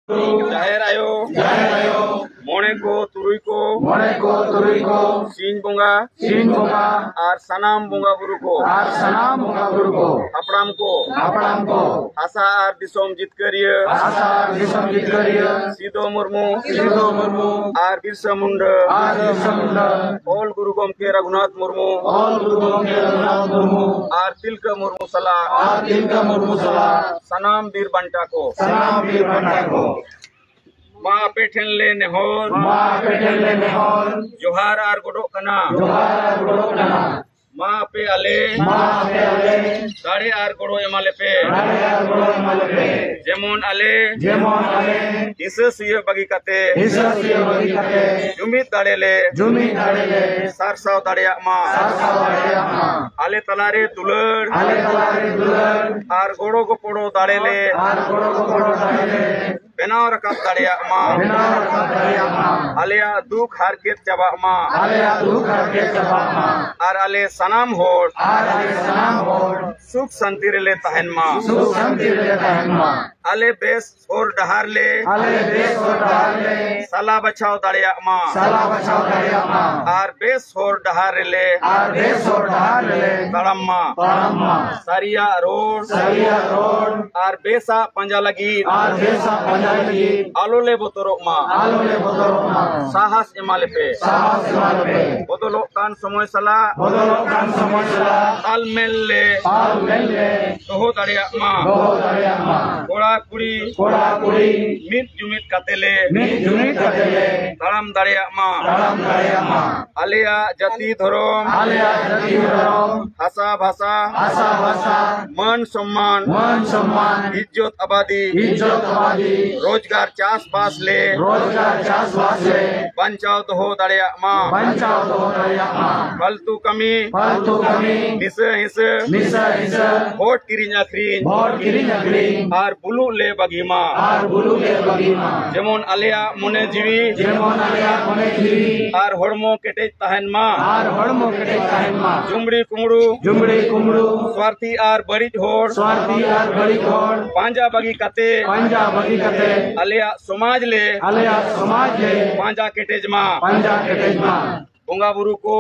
जाहेर आयो मोने को तुरुई को सीन बोंगा आर सनाम बोंगा बुरु को अपड़ाम को आशा आर दिसोम जितकरिया सीधो मुर्मू आर बिरसा मुंडा ओल गुरु गोमके रघुनाथ मुर्मू आर तिलका मुर्मू सला सनाम बीर बंटा को मा पेठन ले नेहोर जोहार आर गोडो कना मा पे आले दाड़े आर गोडो एमाले पे जेमोन आले हिस्सा सिया बगी काते जुमित दाड़े ले सारसाव दाड़े मा आले तलारे दुलर आर गोडो को पोड़ो दाड़े ले बेनाव रकाब दाड़े मा आलिया दुख हारकेत चाबा मा आर आले सनाम होड़ सुख शांति ले तहन मा आले बेस और डहार ले साला बचाओ दाड़िया मा आर बेस और डहार ले तड़म मा सारिया रोड आर बेसा पंजा लगी आलो ले बोतरो मा साहस इमाले पे बदलो कान समय सला तालमेल ले दोहो दाड़िया मा कोड़ा कुड़ी मित जुमित कातेले ताड़ाम दाड़िया मा आलिया जाति धरम भाषा मन सम्मान इज्जत आबादी रोजगार चास बास ले बंचाओ दोहो दाड़िया मा फालतू कमी हिस्सा वोट किरिंग आखरीन आर बुलू ले बगीमा जेमोन आलिया मने जीवी आर हड़मो केटेज तहन मा जुमड़ी कुमड़ू स्वार्थी आर बड़िज होड़ पांजा बगी काते आलिया समाज ले पांजा केटेज मा बोंगा बुरु को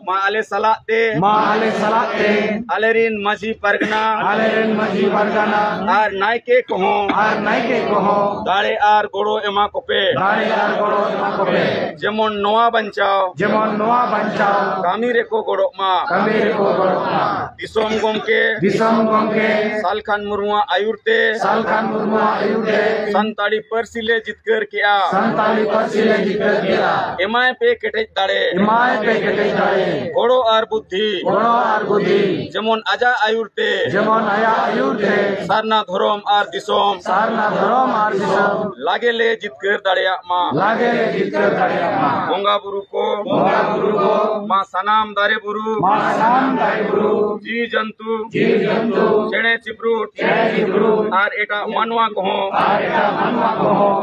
मा आले सलाते आलेरिन मजी परगना आर नायके कहो दाड़े आर गोड़ो एमा कोपे जेमन नोआ बंचाओ कामी रेको गोड़ो मा दिसोम गोमके सालखान मुर्मुआ आयुरते संताड़ी परसिले जितकर किया एमाय पे केटेज दाड़े गोड़ो आर बुद्धि जेमन आजा आयुरते सारना धरम आर दिसोम लागे ले जितकर दाड़िया मा बोंगा बुरु को मा सनाम दारे बुरु जी जंतु चेणे चिब्रूट आर एटा मानवा कहो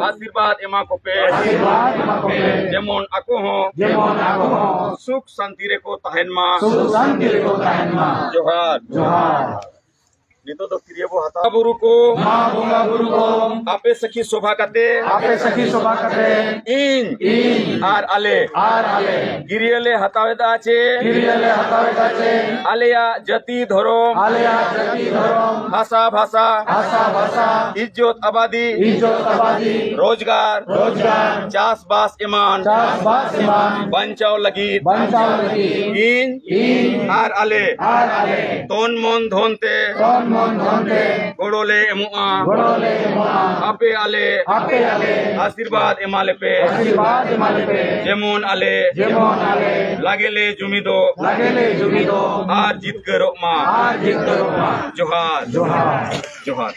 आशीर्वाद एमा को पे जेमन आको हो सुख शांति रे को तहन मा जोहार नितो तो क्रियबो हता बुरु को आपे सखी शोभा काते इन आर आले गिरियले हतावेदा आचे आलिया जति धरो भाषा इज्जत आबादी रोजगार चास बास ईमान बंचाओ लगी इन आर आले तोन मन धोनते गोड़ोले एमुआ आपे आले आशीर्वाद एमाले पे जेमोन आले लागेले जुमिदो आर जीत करो मा जोहार।